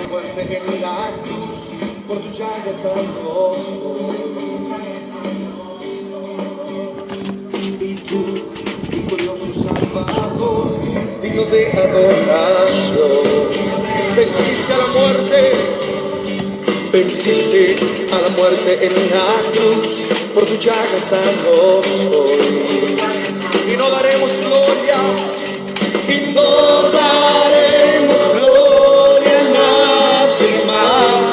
muerte en la cruz, por tu llaga salvo soy. Y tú, victorioso Salvador, digno de adoración, venciste a la muerte, venciste a la muerte en la cruz, por tu llaga salvo soy. Y no daremos gloria, y no daremos gloria a nadie más.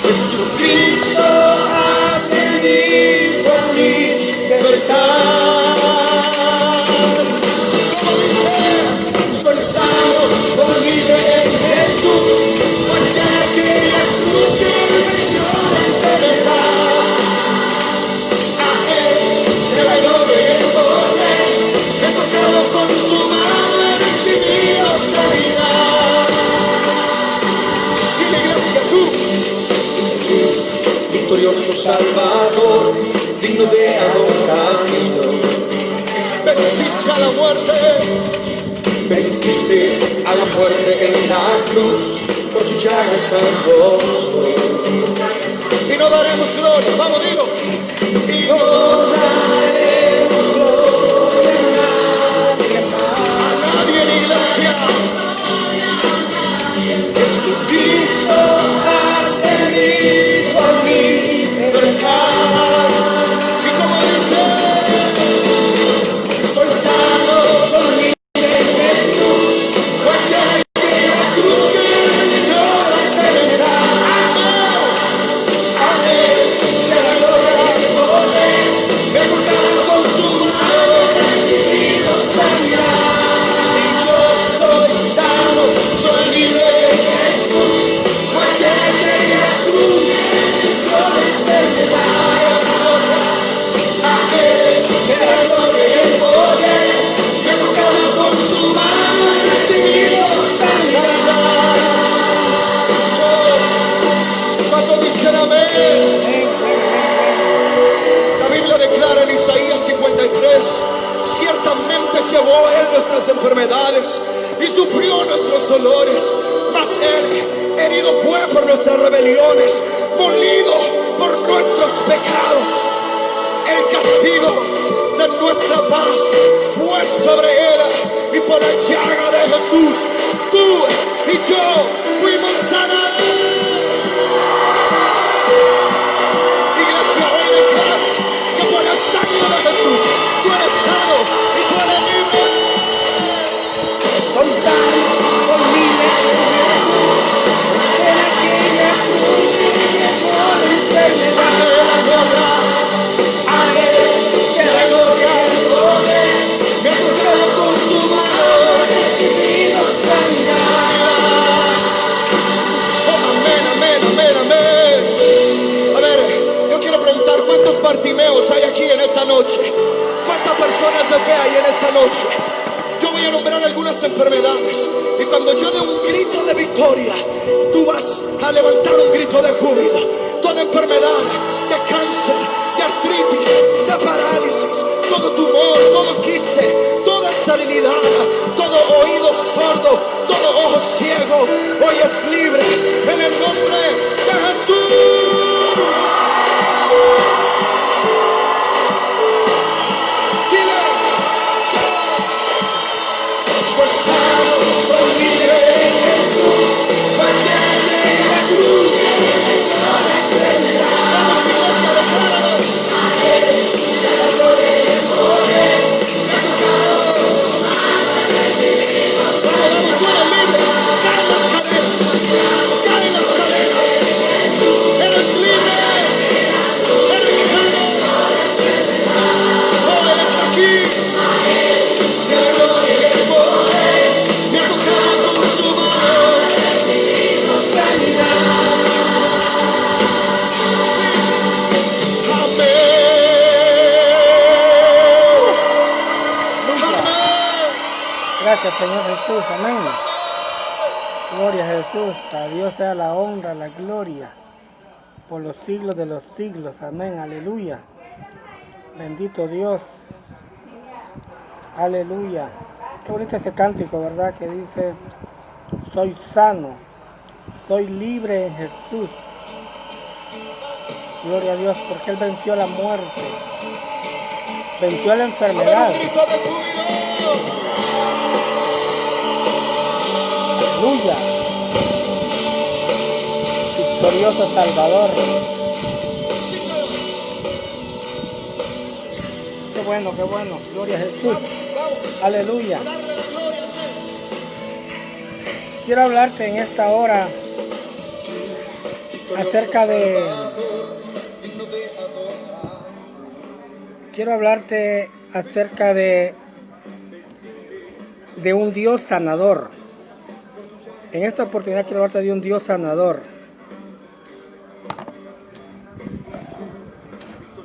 Jesucristo has venido a mi libertad. Como dice, soy salvo, soy libre en Jesús, porque aquella cruz que me venció la enfermedad. A Él se la gloria y el poder, he tocado con su mano, he recibido sanidad. Y la iglesia, tú, victorioso Salvador, digno de adoración, venciste a la muerte, venciste a la muerte en la cruz, por tu llaga salvo soy. Y no daremos gloria, vamos, digo, y no daremos gloria a nadie en iglesia. Jesucristo has venido a mi libertad. Y como dice, soy sano, soy libre en Jesús, porque aquella cruz que venció la enfermedad. A Él se la gloria y el poder, me cortaron con su mano, he recibido sanidad. Y yo soy sano, soy libre en Jesús, porque aquella cruz venció la enfermedad. A Él se la gloria y el poder, me cortaron con su mano, he recibido sanidad. Cuando dicen amén, la Biblia declara en Isaías 53, ciertamente llevó Él nuestras enfermedades y sufrió nuestros dolores, mas Él herido fue por nuestras rebeliones, molido por nuestros pecados. El castigo de nuestra paz fue sobre Él, y por la llaga de Jesús tú y yo fuimos sanados. Iglesia, hoy declaro que por la sangre de Jesús tú eres sano y tú eres libre. Soy sano, soy libre en Jesús, en aquella cruz que me dejó la enfermedad. A Él se la gloria y el poder, me ha tocado con su mano, he recibido sanidad. Oh, amén, amén, amén, amén. A ver, yo quiero preguntar, ¿cuántos Bartimeos hay aquí en esta noche? ¿Cuántas personas de fe hay en esta noche? Yo voy a nombrar algunas enfermedades, y cuando yo dé un grito de victoria, tú vas a levantar un grito de júbilo. Toda enfermedad de cáncer, de artritis, de parálisis, todo tumor, todo quiste, toda esterilidad, todo oído sordo, todo ojo ciego, hoy es libre en el nombre de Jesús. Dile, soy sano, soy libre en Jesús, porque en la cruz venció la enfermedad. Vamos, iglesia, decláralo. A Él se la gloria y el poder, me ha tocado con su mano, he recibido sanidad. Tú eres libre, caen las cadenas, caen las cadenas. Eres libre, eres sano, oh, eres aquí. Se la gloria y el poder, me ha tocado con su mano, he recibido sanidad. Amén. Amén. Gracias, Señor Jesús. Amén. Gloria a Jesús. A Dios sea la honra, la gloria, por los siglos de los siglos. Amén. Aleluya. Bendito Dios. Aleluya. Qué bonito ese cántico, ¿verdad? Que dice, soy sano, soy libre en Jesús. Gloria a Dios, porque Él venció la muerte, venció la enfermedad. Un grito de júbilo. Aleluya. Victorioso Salvador. Sí, Señor. Qué bueno. Gloria a Jesús. Vamos. Aleluya. A darle la gloria a Dios. Quiero hablarte en esta hora acerca de... Digno de adorar. Quiero hablarte acerca de un Dios sanador. En esta oportunidad quiero hablarte de un Dios sanador.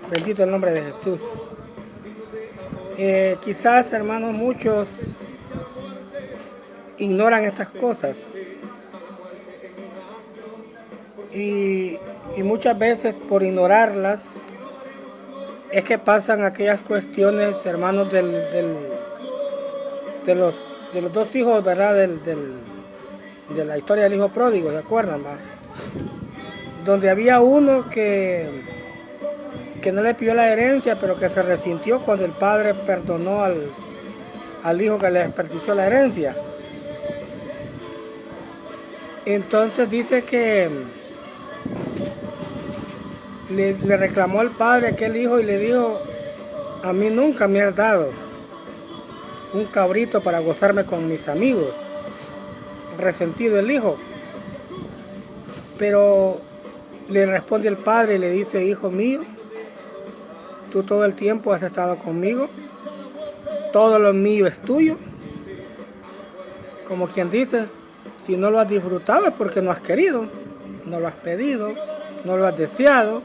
Bendito el nombre de Jesús. Quizás, hermanos, muchos ignoran estas cosas. Y muchas veces por ignorarlas es que pasan aquellas cuestiones, hermanos, de los dos hijos, ¿verdad? De la historia del hijo pródigo, ¿se acuerdan? ¿Va? Donde había uno que no le pidió la herencia, pero que se resintió cuando el padre perdonó al hijo que le desperdició la herencia. Entonces dice que le reclamó al padre aquel hijo y le dijo, a mí nunca me has dado un cabrito para gozarme con mis amigos. Resentido el hijo. Pero le responde el padre y le dice, hijo mío, tú todo el tiempo has estado conmigo, todo lo mío es tuyo. Como quien dice, si no lo has disfrutado es porque no has querido, no lo has pedido, no lo has deseado,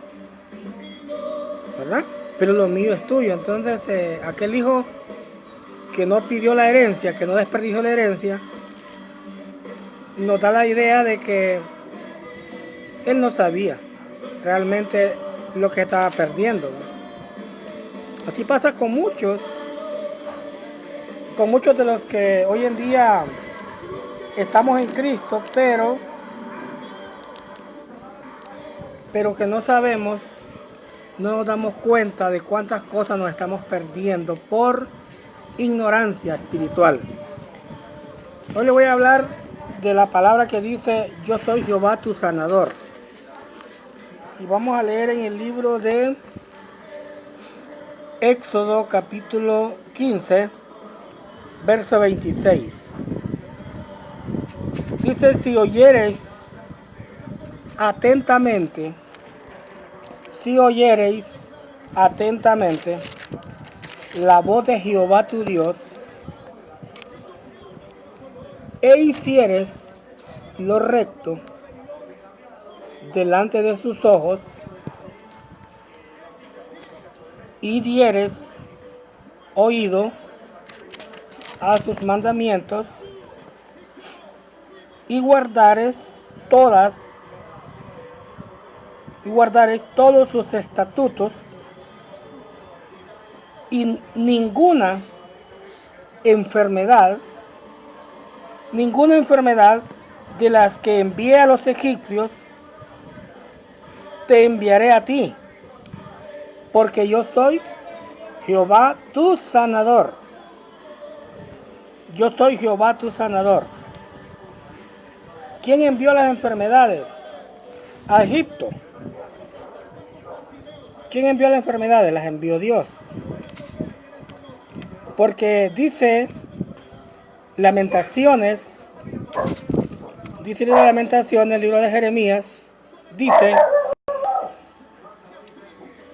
¿verdad? Pero lo mío es tuyo. Entonces aquel hijo que no pidió la herencia, que no desperdició la herencia, nos da la idea de que él no sabía realmente lo que estaba perdiendo, ¿no? Así pasa con muchos de los que hoy en día estamos en Cristo, pero que no sabemos, no nos damos cuenta de cuántas cosas nos estamos perdiendo por ignorancia espiritual. Hoy le voy a hablar de la palabra que dice, yo soy Jehová tu sanador. Y vamos a leer en el libro de Éxodo capítulo 15, verso 26. Dice, si oyereis atentamente la voz de Jehová tu Dios, e hicieres lo recto delante de sus ojos, y dieres oído a sus mandamientos, y guardares todos sus estatutos, y ninguna enfermedad de las que envié a los egipcios te enviaré a ti, porque yo soy Jehová tu sanador. Yo soy Jehová tu sanador. ¿Quién envió las enfermedades? A Egipto. ¿Quién envió las enfermedades? Las envió Dios. Porque dice Lamentaciones, dice el libro de Lamentaciones, el libro de Jeremías, dice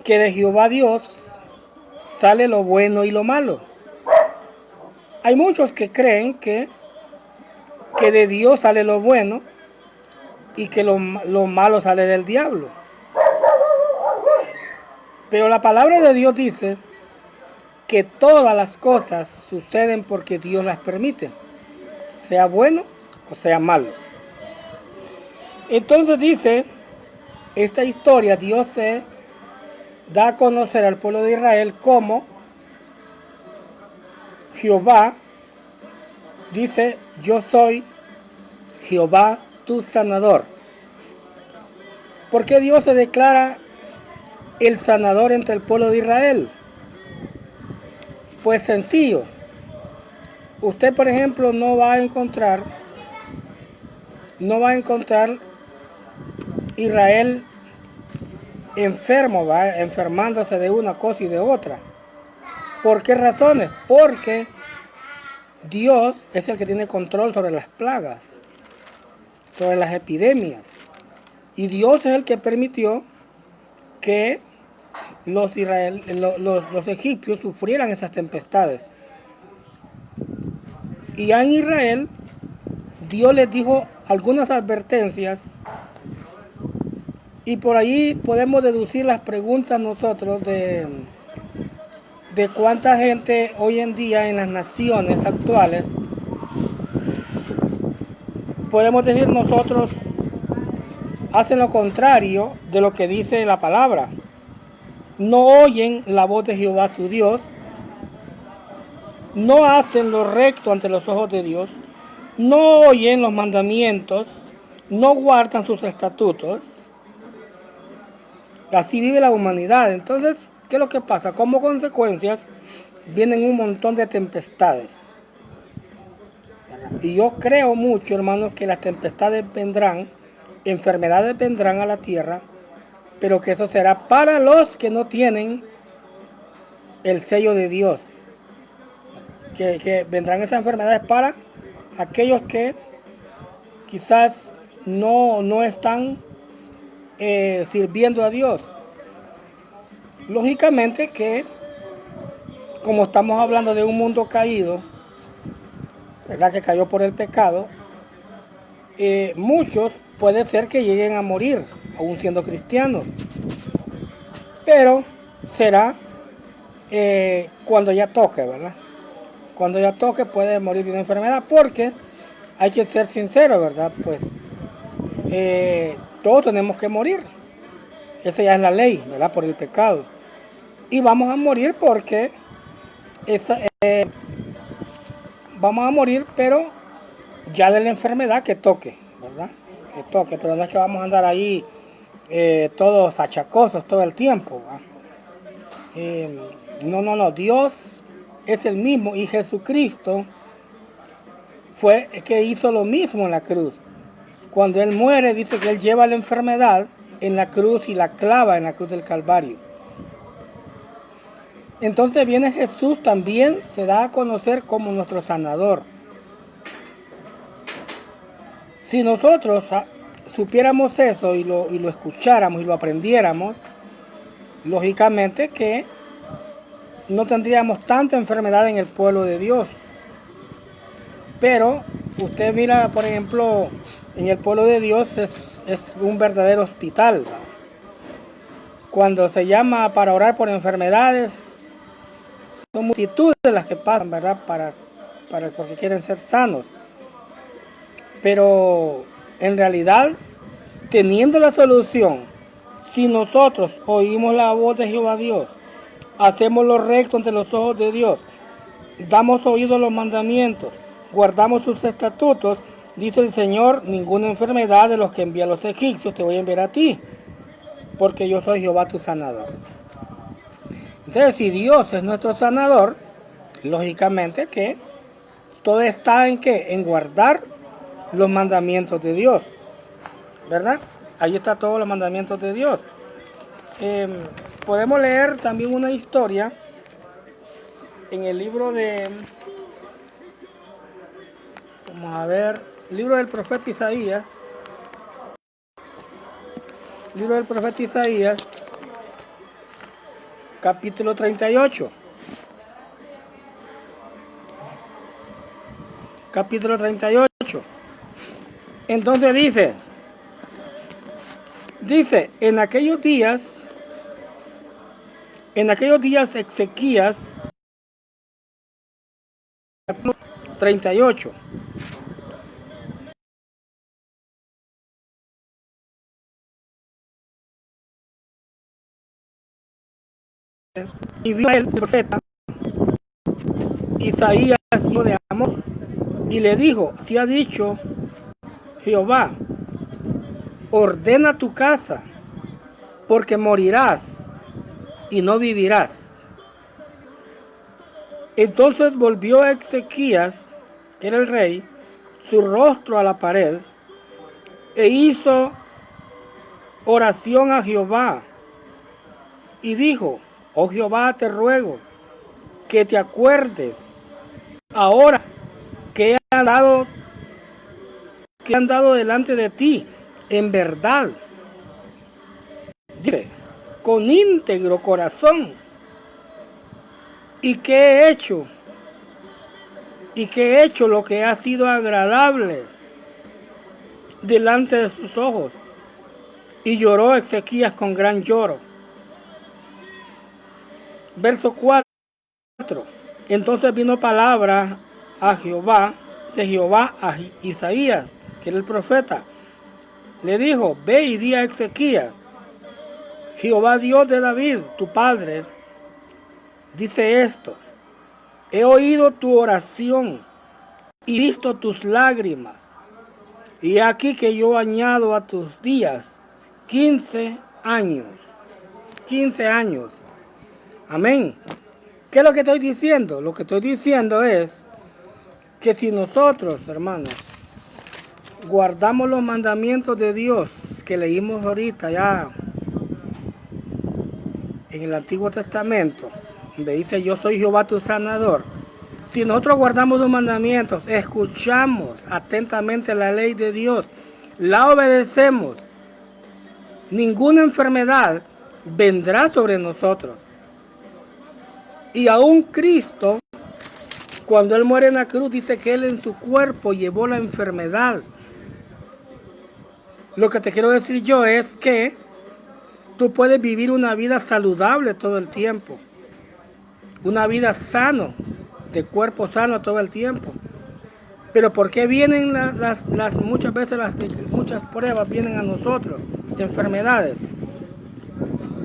que de Jehová Dios sale lo bueno y lo malo. Hay muchos que creen que de Dios sale lo bueno y que lo malo sale del diablo. Pero la palabra de Dios dice que todas las cosas suceden porque Dios las permite, sea bueno o sea malo. Entonces dice esta historia, Dios se da a conocer al pueblo de Israel como Jehová dice, yo soy Jehová tu sanador. ¿Por qué Dios se declara el sanador entre el pueblo de Israel? Pues sencillo. Usted, por ejemplo, no va a encontrar Israel enfermo, va enfermándose de una cosa y de otra. ¿Por qué razones? Porque Dios es el que tiene control sobre las plagas, sobre las epidemias. Y Dios es el que permitió que los egipcios sufrieran esas tempestades. Y ya en Israel, Dios les dijo algunas advertencias y por ahí podemos deducir las preguntas nosotros de cuánta gente hoy en día en las naciones actuales, podemos decir nosotros, hacen lo contrario de lo que dice la palabra. No oyen la voz de Jehová su Dios, no hacen lo recto ante los ojos de Dios, no oyen los mandamientos, no guardan sus estatutos. Así vive la humanidad. Entonces, ¿qué es lo que pasa? Como consecuencias vienen un montón de tempestades. Y yo creo mucho, hermanos, que las tempestades vendrán, enfermedades vendrán a la tierra, pero que eso será para los que no tienen el sello de Dios. Que vendrán esas enfermedades para aquellos que quizás no están sirviendo a Dios. Lógicamente que, como estamos hablando de un mundo caído, ¿verdad?, que cayó por el pecado, muchos puede ser que lleguen a morir, aún siendo cristianos. Pero será cuando ya toque, ¿verdad? Cuando ya toque puede morir de una enfermedad, porque hay que ser sincero, ¿verdad? Pues todos tenemos que morir. Esa ya es la ley, ¿verdad? Por el pecado. Y vamos a morir porque vamos a morir, pero ya de la enfermedad que toque, ¿verdad? Que toque, pero no es que vamos a andar ahí todos achacosos todo el tiempo, ¿verdad? No, Dios es el mismo y Jesucristo fue el que hizo lo mismo en la cruz. Cuando Él muere, dice que Él lleva la enfermedad en la cruz y la clava en la cruz del Calvario. Entonces viene Jesús, también se da a conocer como nuestro sanador. Si nosotros supiéramos eso y lo escucháramos y lo aprendiéramos, lógicamente que no tendríamos tanta enfermedad en el pueblo de Dios. Pero usted mira, por ejemplo, en el pueblo de Dios es un verdadero hospital, ¿no? Cuando se llama para orar por enfermedades, son multitudes las que pasan, ¿verdad? Porque quieren ser sanos. Pero en realidad, teniendo la solución, si nosotros oímos la voz de Jehová Dios, hacemos lo recto ante los ojos de Dios, damos oído a los mandamientos, guardamos sus estatutos, dice el Señor, ninguna enfermedad de los que envía a los egipcios te voy a enviar a ti, porque yo soy Jehová tu sanador. Entonces, si Dios es nuestro sanador, lógicamente que todo está en ¿qué? En guardar los mandamientos de Dios, ¿verdad? Ahí está todos los mandamientos de Dios. Podemos leer también una historia en el libro de, vamos a ver, libro del profeta Isaías. Libro del profeta Isaías, capítulo 38. Capítulo 38. Entonces dice, en aquellos días Ezequías, 38. Y vio el profeta Isaías, hijo de Amós, y le dijo, si ha dicho Jehová, ordena tu casa, porque morirás y no vivirás. Entonces volvió Ezequías, que era el rey, su rostro a la pared, e hizo oración a Jehová, y dijo, oh Jehová, te ruego que te acuerdes ahora que han dado delante de ti, en verdad, dice, con íntegro corazón, y que he hecho lo que ha sido agradable delante de sus ojos. Y lloró Ezequías con gran lloro. Verso 4. Entonces vino palabra de Jehová a Isaías, que era el profeta. Le dijo, ve y di a Ezequías, Jehová Dios de David, tu padre, dice esto, he oído tu oración y visto tus lágrimas, y aquí que yo añado a tus días 15 años. 15 años. Amén. ¿Qué es lo que estoy diciendo? Lo que estoy diciendo es que si nosotros, hermanos, guardamos los mandamientos de Dios que leímos ahorita ya en el Antiguo Testamento, donde dice yo soy Jehová tu sanador, si nosotros guardamos los mandamientos, escuchamos atentamente la ley de Dios, la obedecemos, ninguna enfermedad vendrá sobre nosotros. Y aún Cristo, cuando Él muere en la cruz, dice que Él en su cuerpo llevó la enfermedad. Lo que te quiero decir yo es que tú puedes vivir una vida saludable todo el tiempo. Una vida sano, de cuerpo sano todo el tiempo. Pero ¿por qué vienen muchas veces muchas pruebas vienen a nosotros de enfermedades?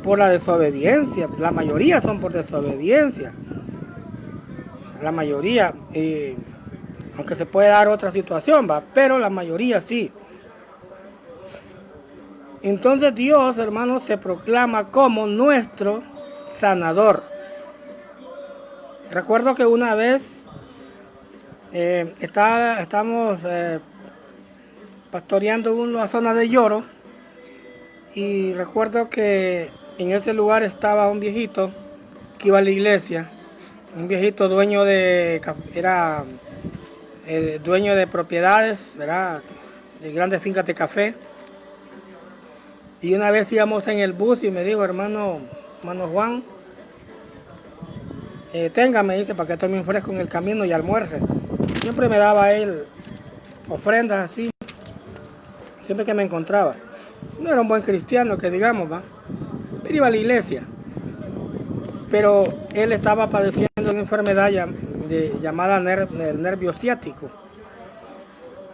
Por la desobediencia. La mayoría son por desobediencia. La mayoría, aunque se puede dar otra situación, pero la mayoría sí. Entonces Dios, hermanos, se proclama como nuestro sanador. Recuerdo que una vez estamos pastoreando una zona de Lloro, y recuerdo que en ese lugar estaba un viejito que iba a la iglesia, un viejito dueño de propiedades, ¿verdad?, de grandes fincas de café. Y una vez íbamos en el bus y me dijo, hermano Juan, me dice, para que tome un fresco en el camino y almuerce. Siempre me daba él ofrendas así, siempre que me encontraba. No era un buen cristiano, que digamos, pero iba a la iglesia. Pero él estaba padeciendo una enfermedad llamada el nervio ciático.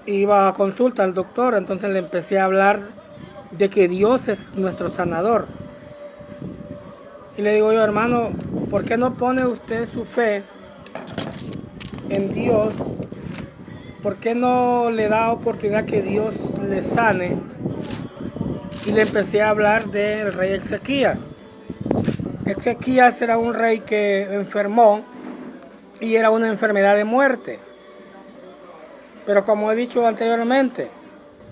Iba a consulta al doctor, entonces le empecé a hablar de que Dios es nuestro sanador. Y le digo yo, hermano, ¿por qué no pone usted su fe en Dios? ¿Por qué no le da oportunidad que Dios le sane? Y le empecé a hablar del rey Ezequías. Ezequías era un rey que enfermó y era una enfermedad de muerte. Pero como he dicho anteriormente,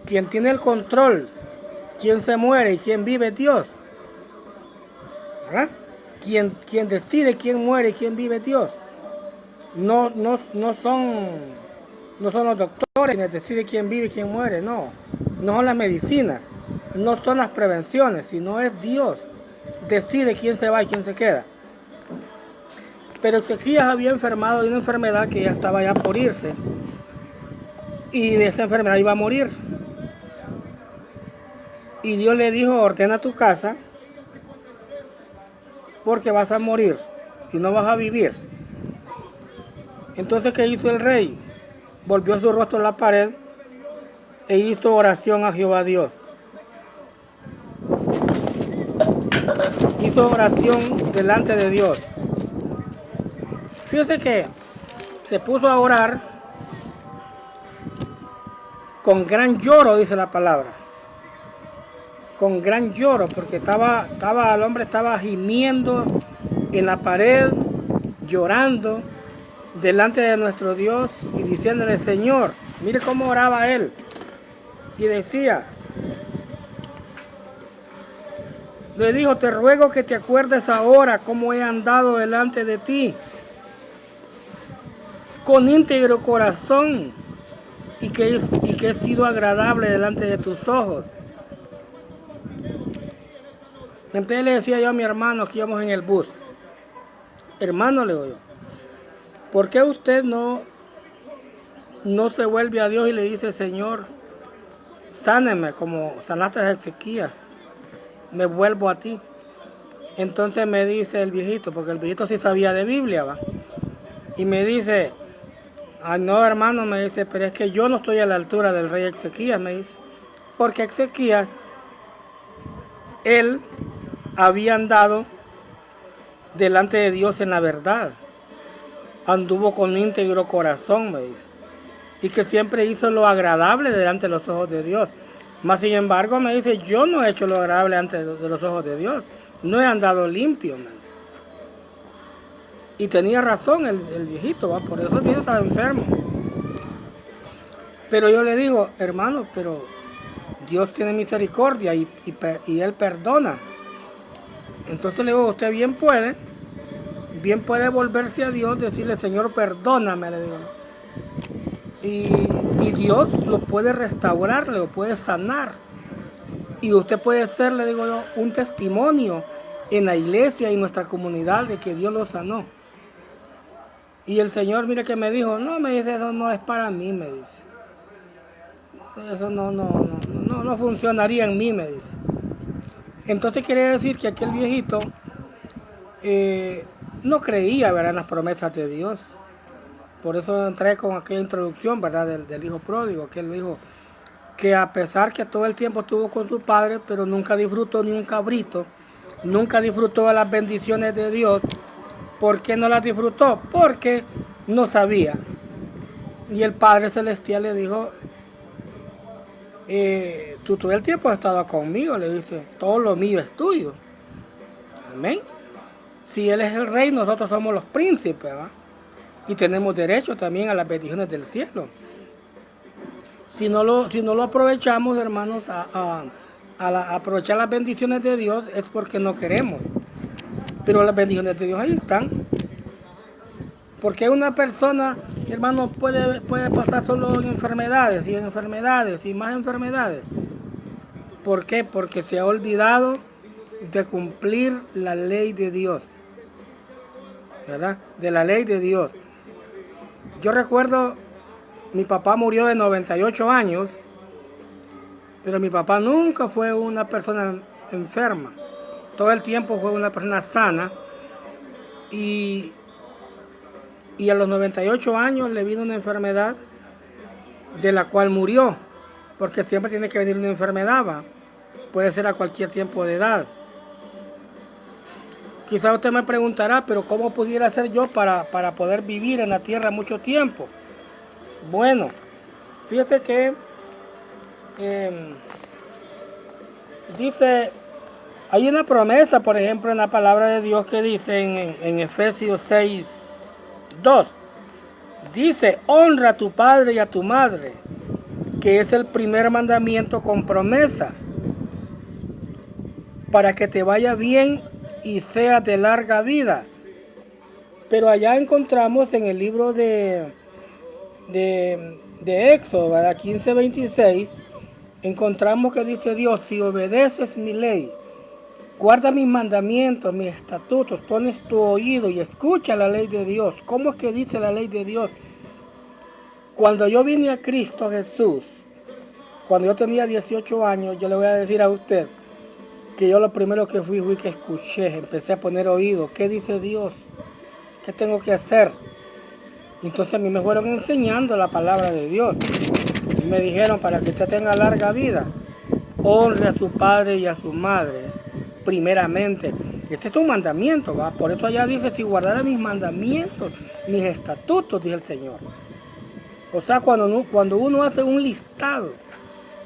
quien tiene el control, quien se muere y quien vive es Dios. ¿Verdad? Quien decide quién muere y quién vive es Dios. No son los doctores quienes deciden quién vive y quién muere, no. No son las medicinas, no son las prevenciones, sino es Dios. Decide quién se va y quién se queda. Pero Ezequías había enfermado de una enfermedad que ya estaba ya por irse. Y de esa enfermedad iba a morir. Y Dios le dijo, ordena tu casa, porque vas a morir y no vas a vivir. Entonces, ¿qué hizo el rey? Volvió su rostro a la pared e hizo oración a Jehová Dios. Hizo oración delante de Dios. Fíjese que se puso a orar con gran lloro, dice la palabra. Con gran lloro, porque el hombre estaba gimiendo en la pared, llorando delante de nuestro Dios y diciéndole: Señor, mire cómo oraba él. Y decía, le dijo: te ruego que te acuerdes ahora cómo he andado delante de ti con íntegro corazón y que he sido agradable delante de tus ojos. Entonces le decía yo a mi hermano que íbamos en el bus: hermano, le digo yo, ¿por qué usted no se vuelve a Dios y le dice: Señor, sáneme como sanaste a Ezequías, me vuelvo a ti? Entonces me dice el viejito, porque el viejito sí sabía de Biblia, ¿va? Y me dice: ay, no, hermano, me dice, pero es que yo no estoy a la altura del rey Ezequías, me dice, porque Ezequías, él había andado delante de Dios en la verdad, anduvo con íntegro corazón, me dice, y que siempre hizo lo agradable delante de los ojos de Dios. Mas sin embargo, me dice, yo no he hecho lo agradable ante de los ojos de Dios, no he andado limpio, me dice. Y tenía razón el viejito, ¿va? Por eso bien estaba enfermo. Pero yo le digo: hermano, pero Dios tiene misericordia y Él perdona. Entonces le digo: usted bien puede volverse a Dios, decirle: Señor, perdóname, le digo. Y Dios lo puede restaurar, lo puede sanar. Y usted puede ser, le digo yo, un testimonio en la iglesia y en nuestra comunidad de que Dios lo sanó. Y el Señor, mire que me dijo: no, me dice, eso no es para mí, me dice. Eso no funcionaría en mí, me dice. Entonces quiere decir que aquel viejito no creía, ¿verdad?, en las promesas de Dios. Por eso entré con aquella introducción, ¿verdad?, del hijo pródigo, que él dijo que a pesar que todo el tiempo estuvo con su padre, pero nunca disfrutó ni un cabrito, nunca disfrutó de las bendiciones de Dios. ¿Por qué no las disfrutó? Porque no sabía. Y el Padre Celestial le dijo: tú todo el tiempo has estado conmigo, le dice, todo lo mío es tuyo. Amén. Si Él es el rey, nosotros somos los príncipes, ¿va? Y tenemos derecho también a las bendiciones del cielo. Si no lo aprovechamos, hermanos, a aprovechar las bendiciones de Dios, es porque no queremos. Pero las bendiciones de Dios ahí están. Porque una persona, hermano, puede pasar solo en enfermedades y más enfermedades. ¿Por qué? Porque se ha olvidado de cumplir la ley de Dios, ¿verdad? De la ley de Dios. Yo recuerdo, mi papá murió de 98 años, pero mi papá nunca fue una persona enferma. Todo el tiempo fue una persona sana y a los 98 años le vino una enfermedad de la cual murió, porque siempre tiene que venir una enfermedad, ¿va? Puede ser a cualquier tiempo de edad. Quizá usted me preguntará: pero ¿cómo pudiera ser yo para poder vivir en la tierra mucho tiempo? Bueno, fíjese que dice, hay una promesa, por ejemplo, en la palabra de Dios que dice en Efesios 6:2. Dice: honra a tu padre y a tu madre, que es el primer mandamiento con promesa, para que te vaya bien y seas de larga vida. Pero allá encontramos en el libro de Éxodo, ¿verdad?, 15:26, encontramos que dice Dios: si obedeces mi ley, guarda mis mandamientos, mis estatutos, pones tu oído y escucha la ley de Dios. ¿Cómo es que dice la ley de Dios? Cuando yo vine a Cristo Jesús, cuando yo tenía 18 años, yo le voy a decir a usted que yo lo primero que fui que escuché, empecé a poner oído. ¿Qué dice Dios? ¿Qué tengo que hacer? Entonces a mí me fueron enseñando la palabra de Dios. Y me dijeron: para que usted tenga larga vida, honre a su padre y a su madre, primeramente. Ese es un mandamiento, ¿va? Por eso allá dice: si guardara mis mandamientos, mis estatutos, dice el Señor. O sea, cuando uno hace un listado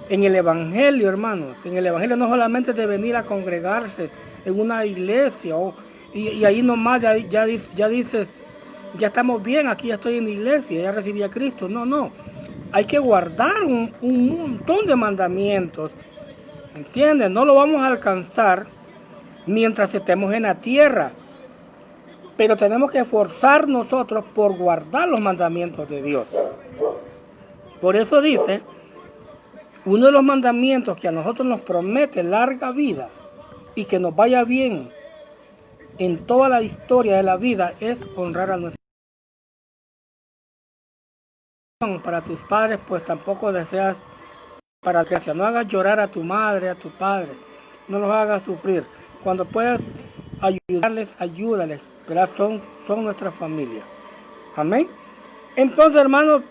en el Evangelio, hermanos, en el Evangelio no solamente de venir a congregarse en una iglesia y ahí nomás ya dices, ya estamos bien, aquí ya estoy en la iglesia, ya recibí a Cristo. No, no. Hay que guardar un montón de mandamientos. ¿Entiendes? No lo vamos a alcanzar mientras estemos en la tierra. Pero tenemos que esforzar nosotros por guardar los mandamientos de Dios. Por eso dice, uno de los mandamientos que a nosotros nos promete larga vida y que nos vaya bien en toda la historia de la vida es honrar a nuestros padres. Para tus padres, pues tampoco deseas para que no hagas llorar a tu madre, a tu padre, no los hagas sufrir. Cuando puedas ayudarles, ayúdales, ¿verdad? Son nuestra familia. Amén. Entonces, hermanos,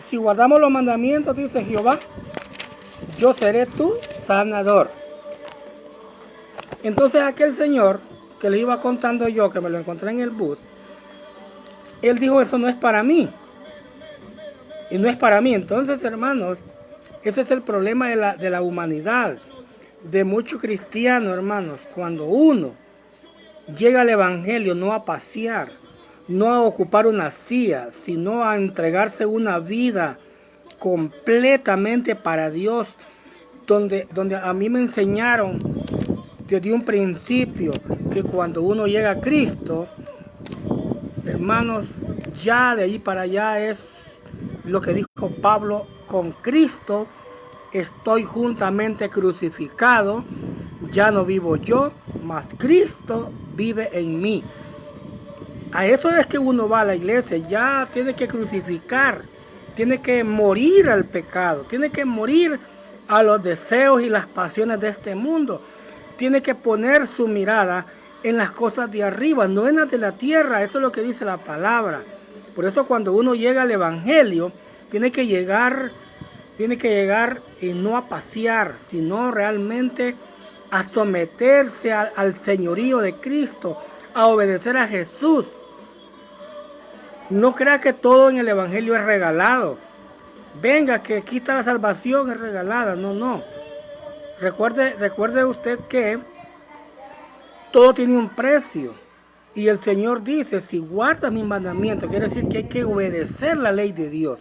si guardamos los mandamientos, dice Jehová, yo seré tu sanador. Entonces aquel señor que le iba contando yo, que me lo encontré en el bus, él dijo, eso no es para mí. Y no es para mí. Entonces, hermanos, ese es el problema de la humanidad, de muchos cristianos, hermanos. Cuando uno llega al Evangelio no a pasear, no a ocupar una silla, sino a entregarse una vida completamente para Dios, donde a mí me enseñaron desde un principio que cuando uno llega a Cristo, hermanos, ya de ahí para allá es lo que dijo Pablo, con Cristo estoy juntamente crucificado, ya no vivo yo, mas Cristo vive en mí. A eso es que uno va a la iglesia, ya tiene que crucificar, tiene que morir al pecado, tiene que morir a los deseos y las pasiones de este mundo, tiene que poner su mirada en las cosas de arriba, no en las de la tierra. Eso es lo que dice la palabra. Por eso cuando uno llega al Evangelio, tiene que llegar y no a pasear, sino realmente a someterse al señorío de Cristo, a obedecer a Jesús. No crea que todo en el Evangelio es regalado. Venga, que aquí está la salvación, es regalada. No, no. Recuerde usted que todo tiene un precio. Y el Señor dice, si guardas mis mandamientos, quiere decir que hay que obedecer la ley de Dios.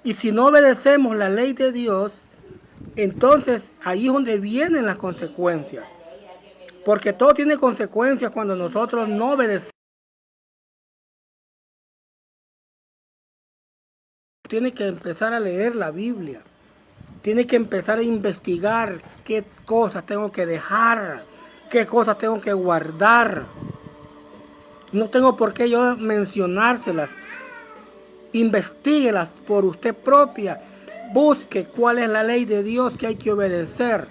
Y si no obedecemos la ley de Dios, entonces ahí es donde vienen las consecuencias. Porque todo tiene consecuencias cuando nosotros no obedecemos. Tiene que empezar a leer la Biblia. Tiene que empezar a investigar qué cosas tengo que dejar, qué cosas tengo que guardar. No tengo por qué yo mencionárselas. Investíguelas por usted propia. Busque cuál es la ley de Dios que hay que obedecer.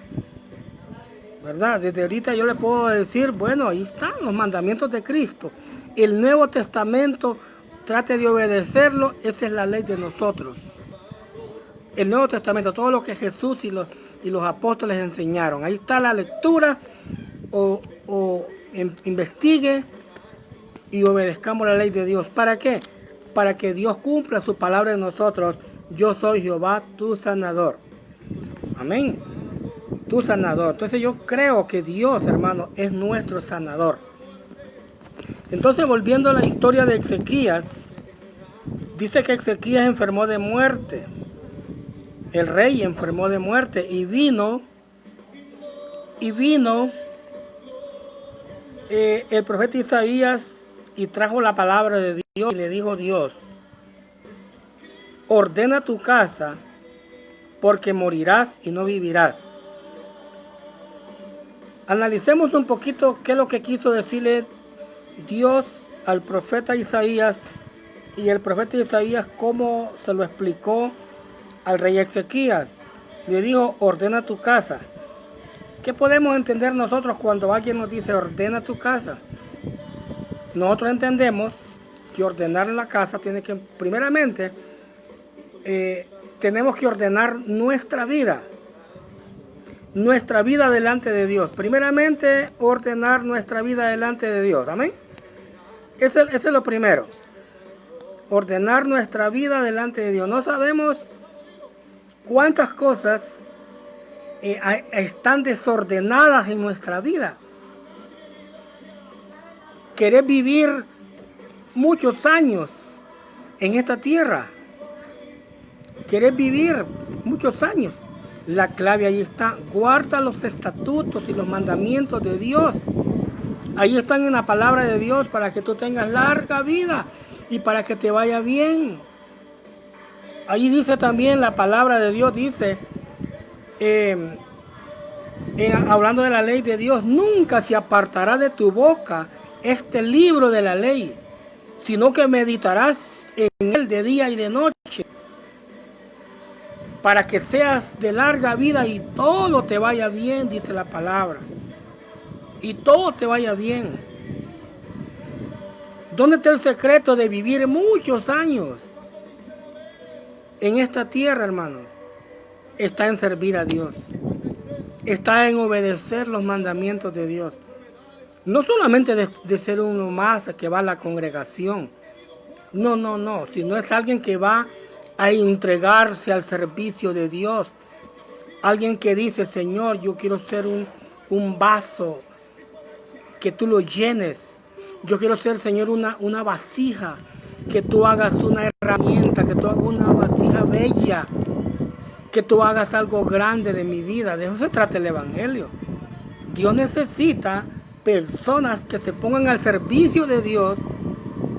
¿Verdad? Desde ahorita yo le puedo decir, bueno, ahí están los mandamientos de Cristo. El Nuevo Testamento, trate de obedecerlo, esa es la ley de nosotros. El Nuevo Testamento, todo lo que Jesús y los apóstoles enseñaron. Ahí está la lectura, investigue y obedezcamos la ley de Dios. ¿Para qué? Para que Dios cumpla su palabra en nosotros. Yo soy Jehová, tu sanador. Amén. Tu sanador. Entonces yo creo que Dios, hermano, es nuestro sanador. Entonces, volviendo a la historia de Ezequías, dice que Ezequías enfermó de muerte. El rey enfermó de muerte y vino el profeta Isaías y trajo la palabra de Dios y le dijo Dios, ordena tu casa porque morirás y no vivirás. Analicemos un poquito qué es lo que quiso decirle Dios al profeta Isaías y el profeta Isaías cómo se lo explicó al rey Ezequías. Le dijo, ordena tu casa. ¿Qué podemos entender nosotros cuando alguien nos dice, ordena tu casa? Nosotros entendemos que ordenar la casa tiene que, primeramente, tenemos que ordenar nuestra vida delante de Dios. Primeramente, ordenar nuestra vida delante de Dios. Amén. Eso es lo primero. ordenar nuestra vida delante de Dios. No sabemos cuántas cosas están desordenadas en nuestra vida. Querés vivir muchos años en esta tierra. Querés vivir muchos años. La clave ahí está. Guarda los estatutos y los mandamientos de Dios. Ahí están en la palabra de Dios para que tú tengas larga vida y para que te vaya bien. Ahí dice también la palabra de Dios, dice, hablando de la ley de Dios, nunca se apartará de tu boca este libro de la ley, sino que meditarás en él de día y de noche, para que seas de larga vida y todo te vaya bien, dice la palabra. Y todo te vaya bien. ¿Dónde está el secreto de vivir muchos años en esta tierra, hermanos? Está en servir a Dios. Está en obedecer los mandamientos de Dios. No solamente de ser uno más que va a la congregación. No, sino es alguien que va a entregarse al servicio de Dios. Alguien que dice, Señor, yo quiero ser un vaso que tú lo llenes. Yo quiero ser, Señor, una vasija, que tú hagas una herramienta, que tú hagas una vasija bella, que tú hagas algo grande de mi vida. De eso se trata el Evangelio. Dios necesita personas que se pongan al servicio de Dios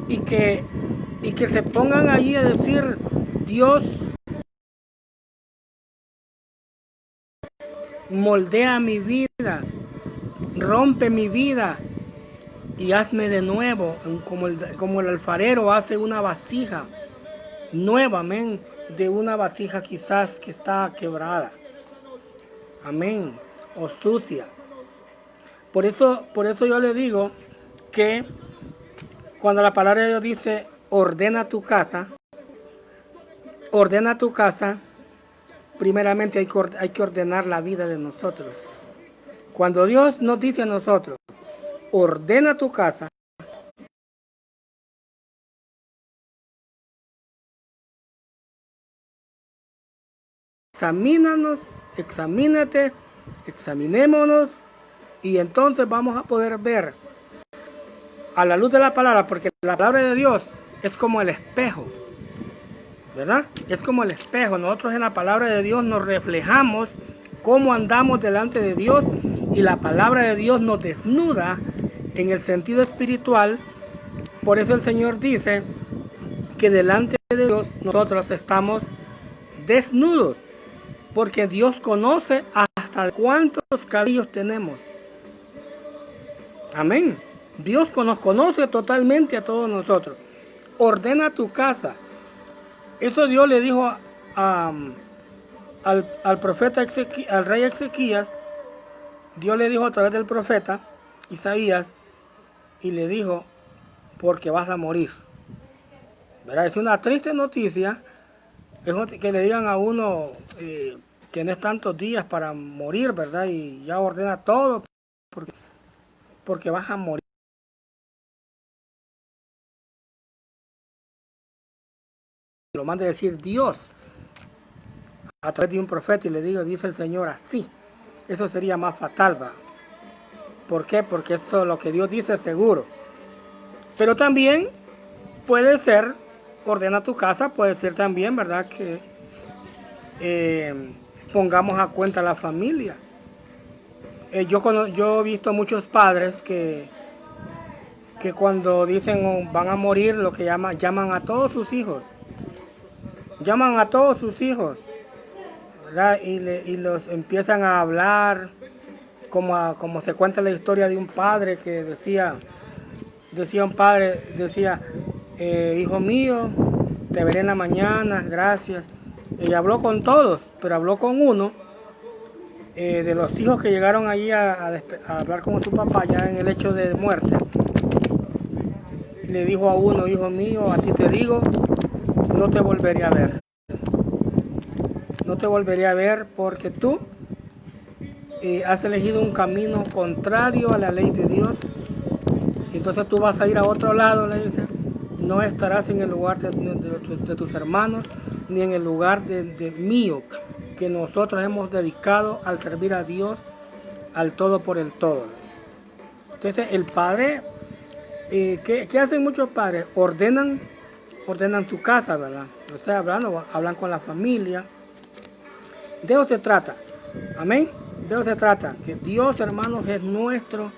y que se pongan allí a decir, Dios, moldea mi vida, rompe mi vida y hazme de nuevo, como el alfarero hace una vasija nueva, amén, de una vasija quizás que está quebrada, amén, o sucia. Por eso yo le digo que cuando la palabra de Dios dice, ordena tu casa, primeramente hay que ordenar la vida de nosotros. Cuando Dios nos dice a nosotros, ordena tu casa, examínate, examinémonos, y entonces vamos a poder ver a la luz de la palabra, porque la palabra de Dios es como el espejo, ¿verdad? Es como el espejo. Nosotros en la palabra de Dios nos reflejamos cómo andamos delante de Dios, y la palabra de Dios nos desnuda en el sentido espiritual. Por eso el Señor dice que delante de Dios nosotros estamos desnudos, porque Dios conoce hasta cuántos cabellos tenemos. Amén. Dios nos conoce totalmente a todos nosotros. Ordena tu casa. Eso Dios le dijo al profeta al rey Ezequías. Dios le dijo a través del profeta Isaías, y le dijo, porque vas a morir. ¿Verdad? Es una triste noticia que le digan a uno, tienes tantos días para morir, ¿verdad? Y ya ordena todo porque vas a morir. Lo manda a decir Dios a través de un profeta, y le digo, dice el Señor así. Eso sería más fatal, ¿va? ¿Por qué? Porque eso lo que Dios dice es seguro. Pero también puede ser, ordena tu casa, puede ser también, ¿verdad? Que pongamos a cuenta la familia. Yo he visto muchos padres que cuando dicen van a morir, lo que llaman a todos sus hijos. Llaman a todos sus hijos, ¿verdad? Y los empiezan a hablar, como se cuenta la historia de un padre que decía un padre, hijo mío, te veré en la mañana, gracias. Y habló con todos, pero habló con uno de los hijos que llegaron allí a hablar con su papá ya en el hecho de muerte. Le dijo a uno, hijo mío, a ti te digo, no te volveré a ver. No te volveré a ver porque tú has elegido un camino contrario a la ley de Dios. Entonces tú vas a ir a otro lado, le dice. no estarás en el lugar de tus hermanos, ni en el lugar de mío, que nosotros hemos dedicado al servir a Dios, al todo por el todo. Entonces el padre, ¿qué hacen muchos padres? Ordenan su casa, ¿verdad? O sea, hablan con la familia. De eso se trata. Amén. De eso se trata. Que Dios, hermanos, es nuestro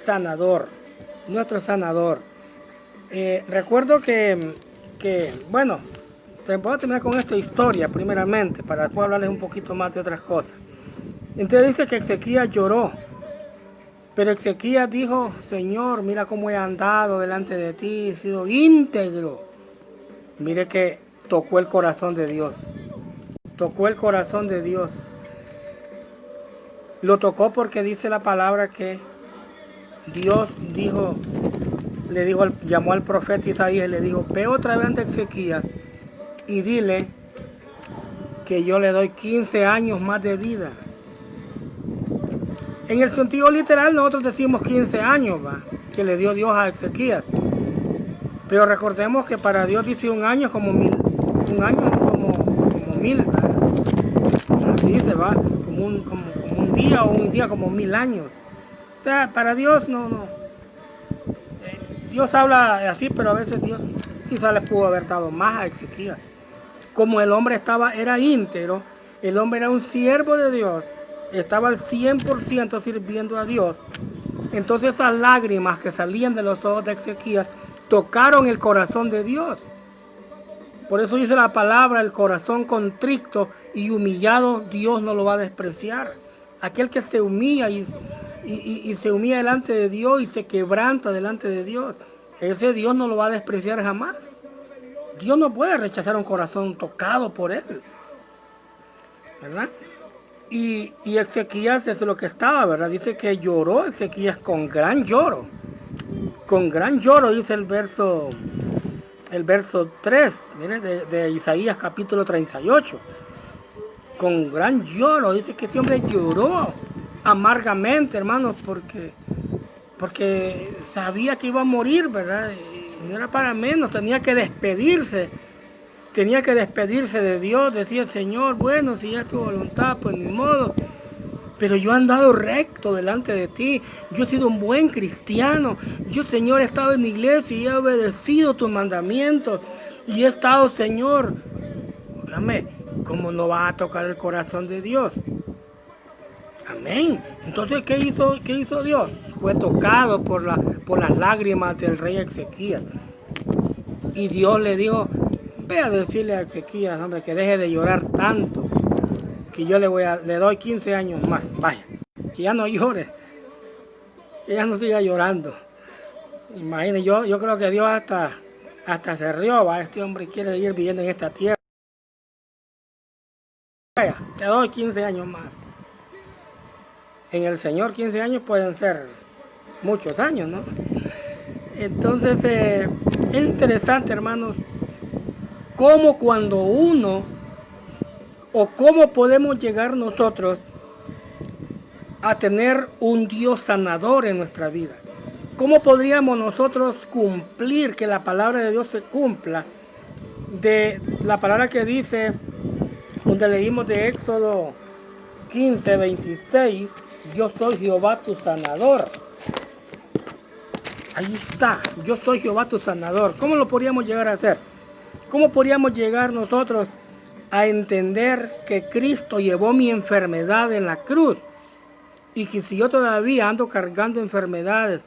sanador. Nuestro sanador. Recuerdo que, bueno, voy a terminar con esta historia primeramente, para después hablarles un poquito más de otras cosas. Entonces dice que Ezequías lloró. Pero Ezequías dijo: Señor, mira cómo he andado delante de ti, he sido íntegro. Mire que tocó el corazón de Dios. Tocó el corazón de Dios. Lo tocó porque dice la palabra que Dios llamó al profeta Isaías y le dijo: ve otra vez ante Ezequías y dile que yo le doy 15 años más de vida. En el sentido literal nosotros decimos 15 años, que le dio Dios a Ezequías. Pero recordemos que para Dios dice un año como mil, ¿verdad? Así se va, como un día, o un día como 1000 años. O sea, para Dios no. Dios habla así, pero a veces Dios quizás le pudo haber dado más a Ezequías. Como el hombre era íntegro, el hombre era un siervo de Dios, estaba al 100% sirviendo a Dios. Entonces esas lágrimas que salían de los ojos de Ezequías tocaron el corazón de Dios. Por eso dice la palabra: el corazón contrito y humillado Dios no lo va a despreciar. Aquel que se humilla y se humilla delante de Dios y se quebranta delante de Dios, ese Dios no lo va a despreciar jamás. Dios no puede rechazar un corazón tocado por Él, ¿verdad? Y Ezequías es lo que estaba, ¿verdad? Dice que lloró Ezequías con gran lloro. Con gran lloro, dice el verso 3, mire, de Isaías capítulo 38. Con gran lloro, dice que este hombre lloró amargamente, hermanos, porque sabía que iba a morir, ¿verdad? Y no era para menos, tenía que despedirse de Dios. Decía: Señor, bueno, si ya es tu voluntad, pues ni modo. Pero yo he andado recto delante de ti. Yo he sido un buen cristiano. Yo, Señor, he estado en la iglesia y he obedecido tus mandamientos. Y he estado, Señor, dígame, ¿cómo no va a tocar el corazón de Dios? Amén. Entonces, ¿qué hizo Dios? Fue tocado por las lágrimas del rey Ezequías. Y Dios le dijo: ve a decirle a Ezequías, hombre, que deje de llorar tanto, que yo le doy 15 años más. Vaya, que ya no llore, que ya no siga llorando. Imagínense, yo creo que Dios hasta se rió, este hombre quiere seguir viviendo en esta tierra. Vaya, te doy 15 años más. En el Señor 15 años pueden ser muchos años, ¿no? Entonces, es interesante, hermanos, cómo cuando cómo podemos llegar nosotros a tener un Dios sanador en nuestra vida. ¿Cómo podríamos nosotros cumplir, que la palabra de Dios se cumpla? De la palabra que dice, donde leímos de Éxodo 15, 26, yo soy Jehová tu sanador. Ahí está, yo soy Jehová tu sanador. ¿Cómo lo podríamos llegar a hacer? ¿Cómo podríamos llegar nosotros a entender que Cristo llevó mi enfermedad en la cruz? Y que si yo todavía ando cargando enfermedades,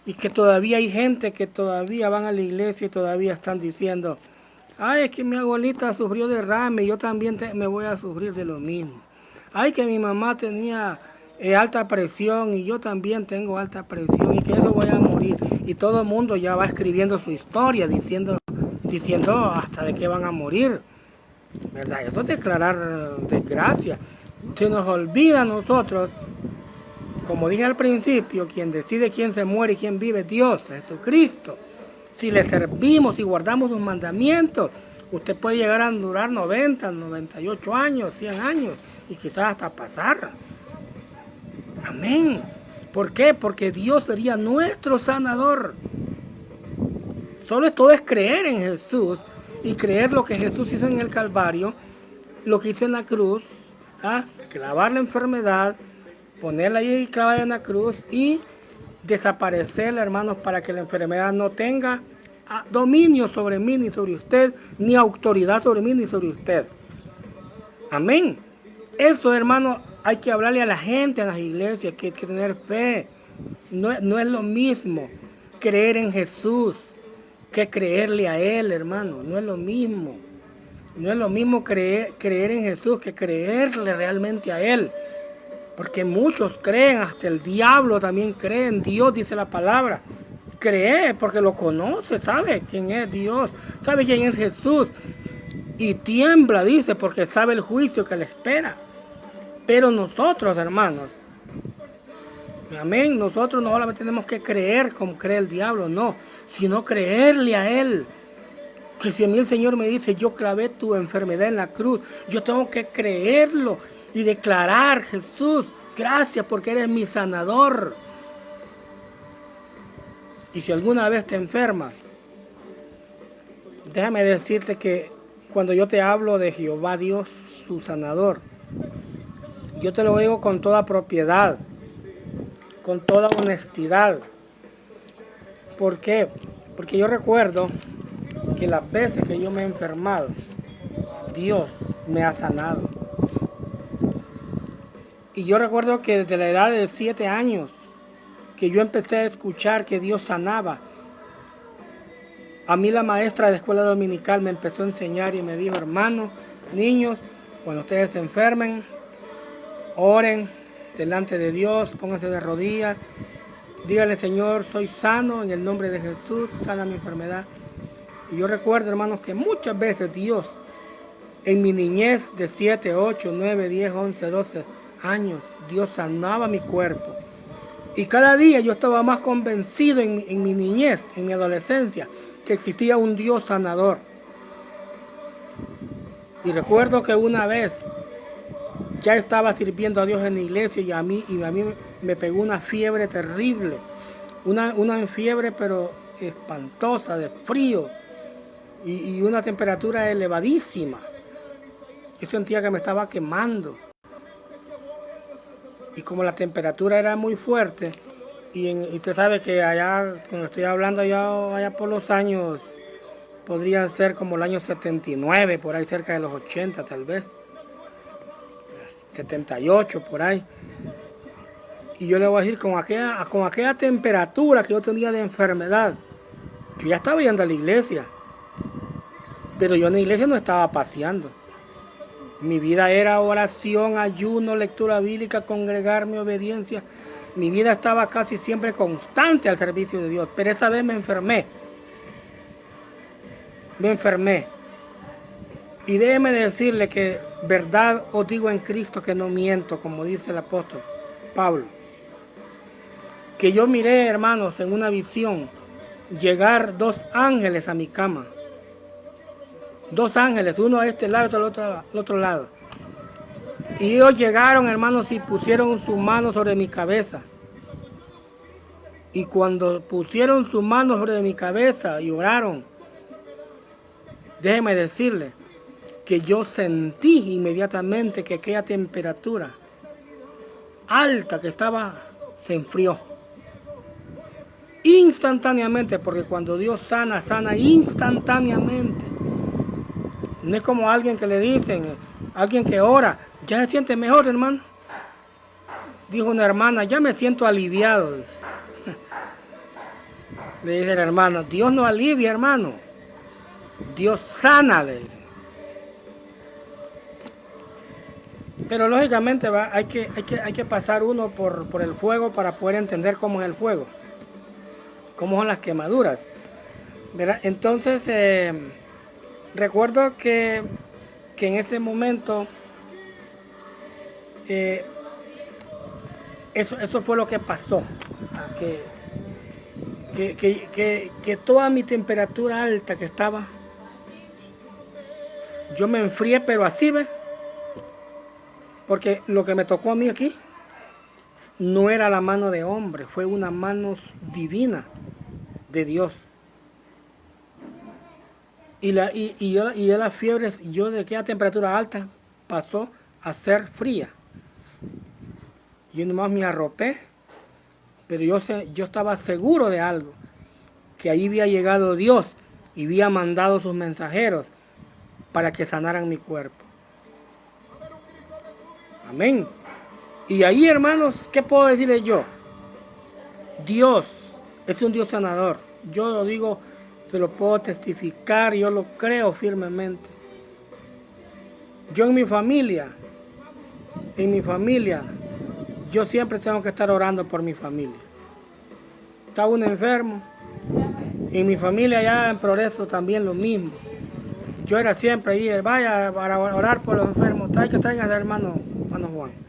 y que todavía hay gente que todavía van a la iglesia y todavía están diciendo: ay, es que mi abuelita sufrió derrame y yo también me voy a sufrir de lo mismo. Ay, que mi mamá tenía alta presión y yo también tengo alta presión y que eso voy a morir. Y todo el mundo ya va escribiendo su historia diciendo hasta de qué van a morir, ¿verdad? Eso es declarar desgracia. Se nos olvida a nosotros, como dije al principio, quien decide quién se muere y quién vive es Dios, Jesucristo. Si le servimos y guardamos sus mandamientos, usted puede llegar a durar 90, 98 años, 100 años y quizás hasta pasar. Amén. ¿Por qué? Porque Dios sería nuestro sanador. todo es creer en Jesús y creer lo que Jesús hizo en el Calvario, lo que hizo en la cruz, ¿ah? Clavar la enfermedad, ponerla ahí clavada en la cruz y desaparecerla, hermanos, para que la enfermedad no tenga dominio sobre mí ni sobre usted, ni autoridad sobre mí ni sobre usted. Amén. Eso, hermanos, hay que hablarle a la gente en las iglesias, que hay que tener fe. No es lo mismo creer en Jesús que creerle a Él, hermano. No es lo mismo. No es lo mismo creer en Jesús que creerle realmente a Él. Porque muchos creen, hasta el diablo también cree en Dios, dice la palabra. Cree porque lo conoce, sabe quién es Dios, sabe quién es Jesús. Y tiembla, dice, porque sabe el juicio que le espera. Pero nosotros, hermanos, amén, nosotros no solamente tenemos que creer como cree el diablo, no, sino creerle a Él. Que si a mí el Señor me dice, yo clavé tu enfermedad en la cruz, yo tengo que creerlo y declarar, Jesús, gracias porque eres mi sanador. Y si alguna vez te enfermas, déjame decirte que cuando yo te hablo de Jehová Dios, su sanador, yo te lo digo con toda propiedad, con toda honestidad. ¿Por qué? Porque yo recuerdo que las veces que yo me he enfermado, Dios me ha sanado. Y yo recuerdo que desde la edad de 7 años, que yo empecé a escuchar que Dios sanaba, a mí la maestra de escuela dominical me empezó a enseñar y me dijo, hermanos, niños, cuando ustedes se enfermen, oren delante de Dios, pónganse de rodillas, díganle, Señor, soy sano en el nombre de Jesús, sana mi enfermedad. Y yo recuerdo, hermanos, que muchas veces Dios, en mi niñez de 7, 8, 9, 10, 11, 12 años, Dios sanaba mi cuerpo. Y cada día yo estaba más convencido en mi niñez, en mi adolescencia, que existía un Dios sanador. Y recuerdo que una vez ya estaba sirviendo a Dios en la iglesia y a mí me pegó una fiebre terrible, una fiebre pero espantosa, de frío y una temperatura elevadísima. Yo sentía que me estaba quemando. Y como la temperatura era muy fuerte, y usted sabe que allá, cuando estoy hablando allá por los años, podrían ser como el año 79, por ahí cerca de los 80 tal vez, 78 por ahí. Y yo le voy a decir, con aquella temperatura que yo tenía de enfermedad, yo ya estaba yendo a la iglesia, pero yo en la iglesia no estaba paseando. Mi vida era oración, ayuno, lectura bíblica, congregarme, obediencia. Mi vida estaba casi siempre constante al servicio de Dios. Pero esa vez me enfermé. Y déjeme decirle que verdad os digo en Cristo que no miento, como dice el apóstol Pablo. Que yo miré, hermanos, en una visión, llegar 2 ángeles a mi cama. 2 ángeles, uno a este lado y otro al otro lado. Y ellos llegaron, hermanos, y pusieron sus manos sobre mi cabeza. Y cuando pusieron sus manos sobre mi cabeza y oraron, déjeme decirle que yo sentí inmediatamente que aquella temperatura alta que estaba se enfrió. Instantáneamente, porque cuando Dios sana, sana instantáneamente. No es como alguien que le dicen, alguien que ora, ya se siente mejor, hermano. Dijo una hermana, ya me siento aliviado. Le dice la hermana, Dios no alivia, hermano. Dios sana, le dice. Pero lógicamente hay que pasar uno por el fuego para poder entender cómo es el fuego. Cómo son las quemaduras. ¿Verdad? Entonces, recuerdo que en ese momento eso fue lo que pasó, que toda mi temperatura alta que estaba, yo me enfrié, pero así, ¿ves? Porque lo que me tocó a mí aquí no era la mano de hombre, fue una mano divina de Dios. y la fiebre, yo de aquella temperatura alta pasó a ser fría. Yo nomás me arropé, pero yo estaba seguro de algo, que ahí había llegado Dios y había mandado sus mensajeros para que sanaran mi cuerpo. Amén. Y ahí, hermanos, ¿qué puedo decirles yo? Dios es un Dios sanador. Yo lo digo, se lo puedo testificar, yo lo creo firmemente. Yo en mi familia, yo siempre tengo que estar orando por mi familia. Está uno enfermo, en mi familia allá en Progreso también lo mismo. Yo era siempre ahí, vaya para orar por los enfermos, traigan al hermano Juan.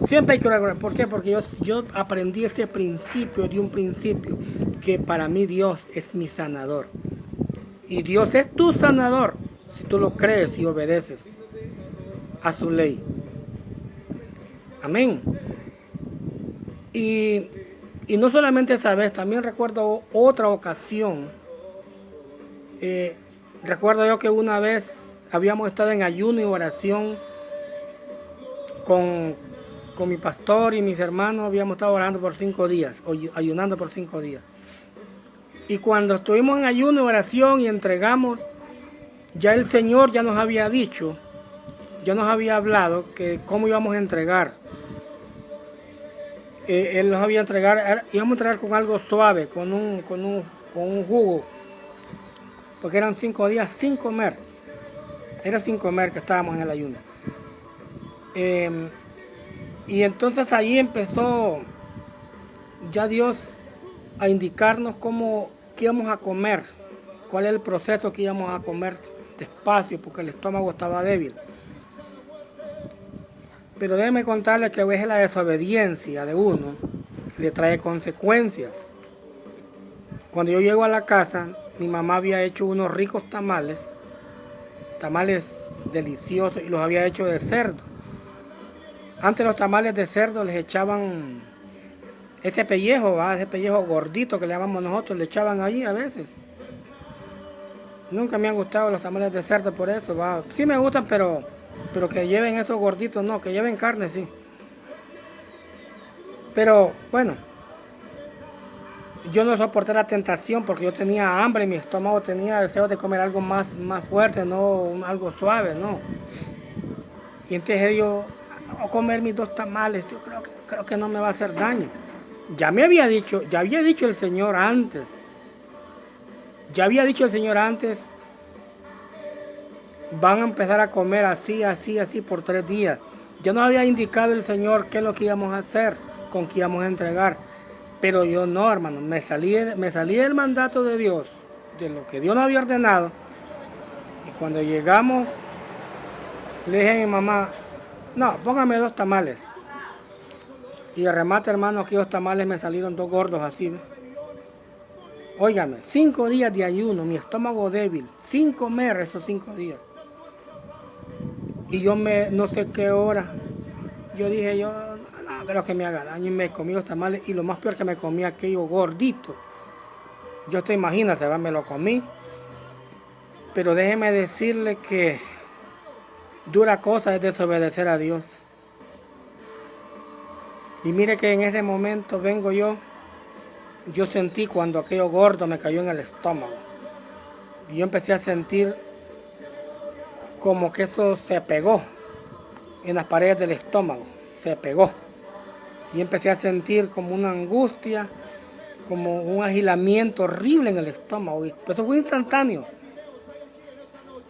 Siempre hay que orar. ¿Por qué? Porque yo aprendí ese principio de un principio, que para mí Dios es mi sanador. Y Dios es tu sanador, si tú lo crees y obedeces a su ley. Amén. Y no solamente esa vez, también recuerdo otra ocasión. Recuerdo yo que una vez habíamos estado en ayuno y oración con mi pastor y mis hermanos, habíamos estado orando por 5 días, ayunando por 5 días. Y cuando estuvimos en ayuno y oración y entregamos, ya el Señor ya nos había dicho, ya nos había hablado que cómo íbamos a entregar. Él nos había íbamos a entregar con algo suave, con un jugo, porque eran 5 días sin comer. Era sin comer que estábamos en el ayuno. Y entonces ahí empezó ya Dios a indicarnos qué íbamos a comer, cuál es el proceso que íbamos a comer despacio, porque el estómago estaba débil. Pero déjeme contarles que a veces la desobediencia de uno le trae consecuencias. Cuando yo llego a la casa, mi mamá había hecho unos ricos tamales deliciosos, y los había hecho de cerdo. Antes los tamales de cerdo les echaban ese pellejo gordito que le llamamos nosotros, le echaban allí a veces. Nunca me han gustado los tamales de cerdo por eso, ¿va? Sí me gustan, pero que lleven esos gorditos, no, que lleven carne, sí. Pero bueno, yo no soporté la tentación porque yo tenía hambre y mi estómago tenía deseo de comer algo más fuerte, no algo suave, no. Y entonces yo, a comer mis 2 tamales, yo creo que no me va a hacer daño. Ya había dicho el Señor antes. Van a empezar a comer así por 3 días. Ya nos había indicado el Señor qué es lo que íbamos a hacer, con qué íbamos a entregar. Pero yo no, hermano, me salí del mandato de Dios, de lo que Dios nos había ordenado. Y cuando llegamos, le dije a mi mamá, no, póngame 2 tamales. Y de remate, hermano, aquellos tamales me salieron 2 gordos así, ¿ves? Óigame, 5 días de ayuno, mi estómago débil, sin comer esos 5 días. Y yo no sé qué hora, yo dije, yo no creo que me haga daño, y me comí los tamales, y lo más peor que me comí aquello gordito. Yo te imaginas, me lo comí. Pero déjeme decirle que dura cosa es desobedecer a Dios. Y mire que en ese momento vengo yo sentí cuando aquello gordo me cayó en el estómago. Y yo empecé a sentir como que eso se pegó en las paredes del estómago, se pegó. Y empecé a sentir como una angustia, como un agilamiento horrible en el estómago. Y eso fue instantáneo.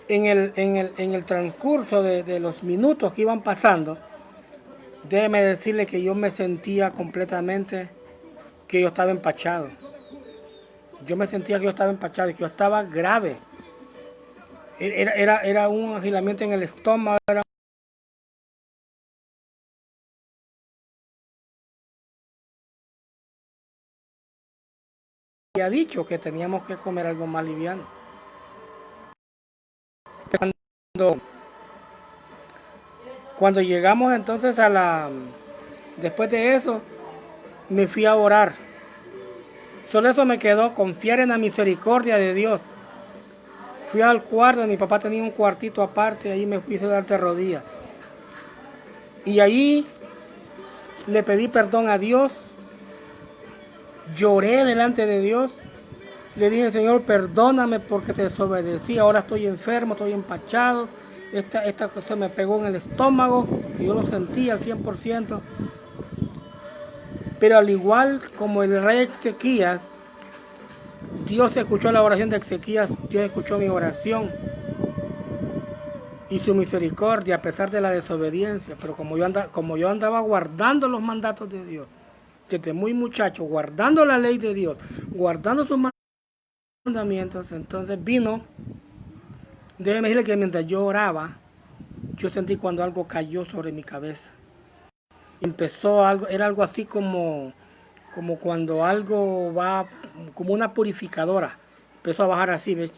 En el transcurso de los minutos que iban pasando, déjeme decirle que yo me sentía completamente que yo estaba empachado. Yo me sentía que yo estaba empachado y que yo estaba grave. Era un agilamiento en el estómago. Había dicho que teníamos que comer algo más liviano. Cuando llegamos entonces después de eso, me fui a orar. Solo eso me quedó, confiar en la misericordia de Dios. Fui al cuarto, mi papá tenía un cuartito aparte, ahí me fui a dar de rodillas. Y ahí le pedí perdón a Dios, lloré delante de Dios, le dije, Señor, perdóname porque te desobedecí, ahora estoy enfermo, estoy empachado, esta cosa me pegó en el estómago, que yo lo sentí al 100%. Pero al igual como el rey Ezequías, Dios escuchó la oración de Ezequías, Dios escuchó mi oración y su misericordia a pesar de la desobediencia. Pero como yo andaba guardando los mandatos de Dios, desde muy muchacho, guardando la ley de Dios, guardando sus mandamientos, entonces vino, déjeme decirle que mientras yo oraba, yo sentí cuando algo cayó sobre mi cabeza. Empezó algo, era algo así como cuando algo va, como una purificadora, empezó a bajar así, ¿ves?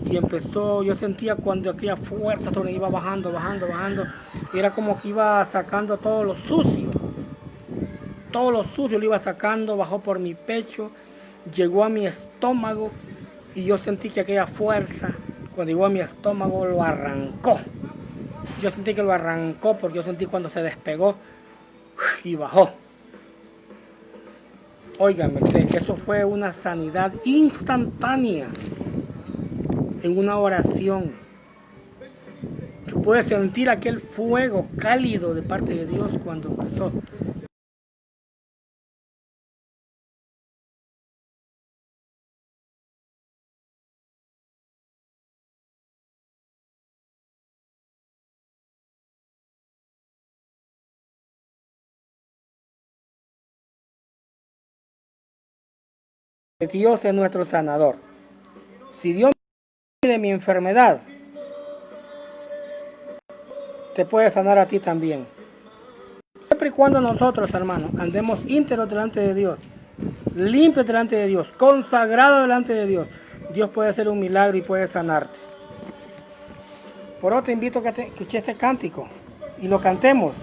Y empezó, yo sentía cuando aquella fuerza sobre iba bajando, y era como que iba sacando todo lo sucio lo iba sacando, bajó por mi pecho, llegó a mi estómago, y yo sentí que aquella fuerza, cuando llegó a mi estómago, lo arrancó. Yo sentí que lo arrancó porque yo sentí cuando se despegó y bajó. Óigame, que eso fue una sanidad instantánea en una oración. Yo pude sentir aquel fuego cálido de parte de Dios cuando empezó. Dios es nuestro sanador. Si Dios me de mi enfermedad, te puede sanar a ti también. Siempre y cuando nosotros, hermanos, andemos íntegros delante de Dios, limpios delante de Dios, consagrados delante de Dios, Dios puede hacer un milagro y puede sanarte. Por otro, te invito a que escuches este cántico y lo cantemos.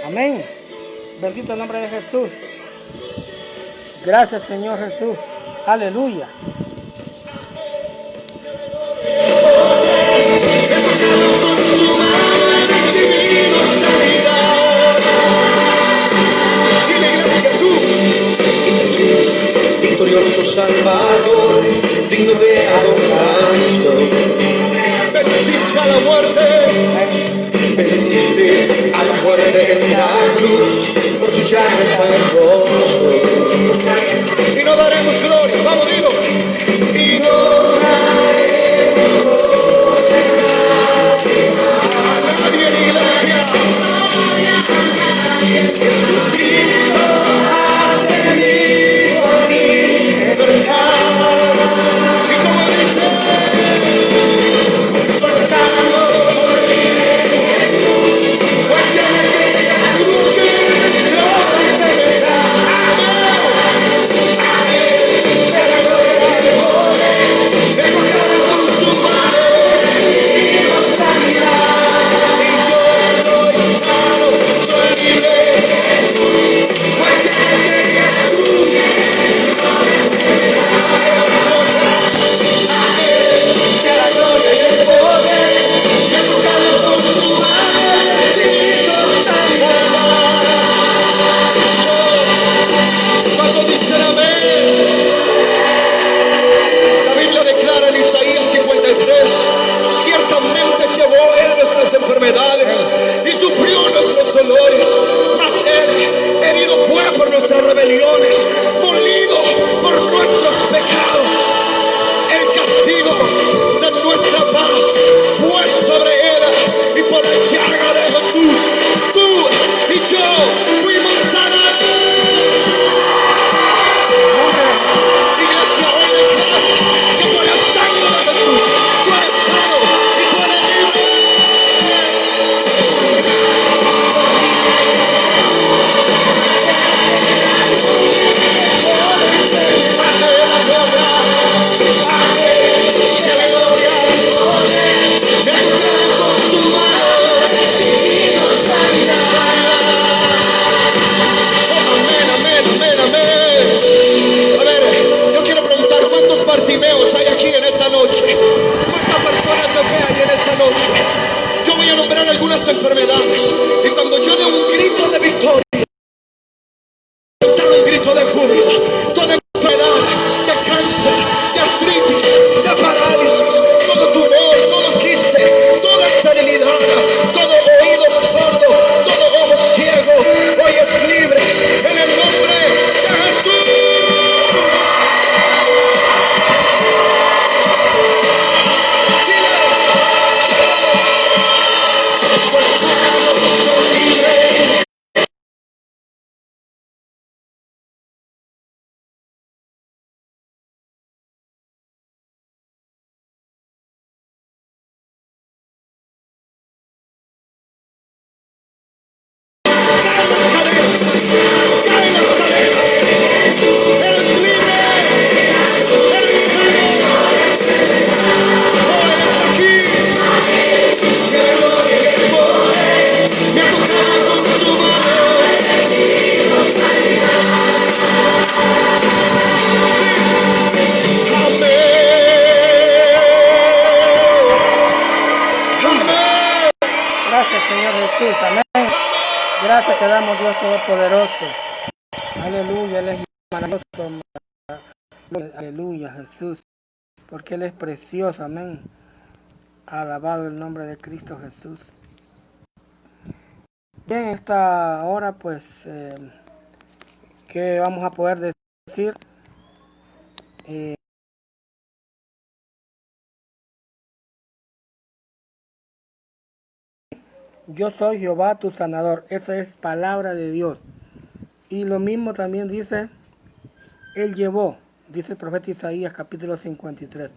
Amén. Bendito el nombre de Jesús. Gracias, Señor Jesús. Aleluya. Victorioso Salvador, digno de adoración. Venciste a la muerte, venciste a la muerte en la cruz, por tu llave tan rostro. Y no daremos gloria, vamos, digo. Y no daremos gloria a nadie en iglesia. Jesucristo, has venido a mi libertad. Y como dice, soltando por libre Jesús, fue llena aquella cruz que venció la enfermedad. bendiciones. Y cuando yo dé un grito de victoria, un grito de júbilo, toda enfermedad, de cáncer, de artritis, de parálisis, todo tumor, todo quiste, toda esterilidad, todo oído sordo, todo ojo ciego, hoy es libre en el nombre de Jesús. Dile, soy sano, soy libre. Caen las cadenas, eres libre, eres libre, eres aquí, cielo y poder, me ha tocado con su mano. Amén. Gracias, Señor Jesús. Amén. Gracias te damos, Dios Todopoderoso. Aleluya, Él es maravilloso. Aleluya, Jesús. Porque Él es precioso. Amén. Alabado el nombre de Cristo Jesús. Bien, esta hora, pues, ¿qué vamos a poder decir? Yo soy Jehová tu sanador. Esa es palabra de Dios. Y lo mismo también dice, Él llevó, dice el profeta Isaías capítulo 53.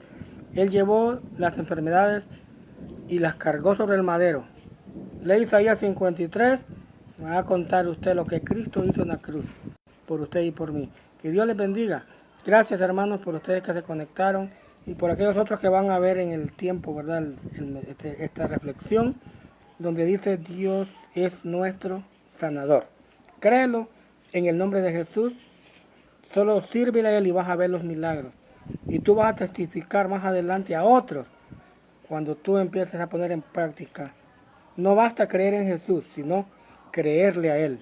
Él llevó las enfermedades y las cargó sobre el madero. Lee Isaías 53, me va a contar usted lo que Cristo hizo en la cruz, por usted y por mí. Que Dios les bendiga. Gracias, hermanos, por ustedes que se conectaron y por aquellos otros que van a ver en el tiempo, ¿verdad? Esta reflexión, donde dice Dios es nuestro sanador. Créelo en el nombre de Jesús. Solo sírvele a Él y vas a ver los milagros. Y tú vas a testificar más adelante a otros cuando tú empieces a poner en práctica. No basta creer en Jesús, sino creerle a Él,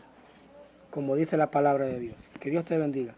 como dice la palabra de Dios. Que Dios te bendiga.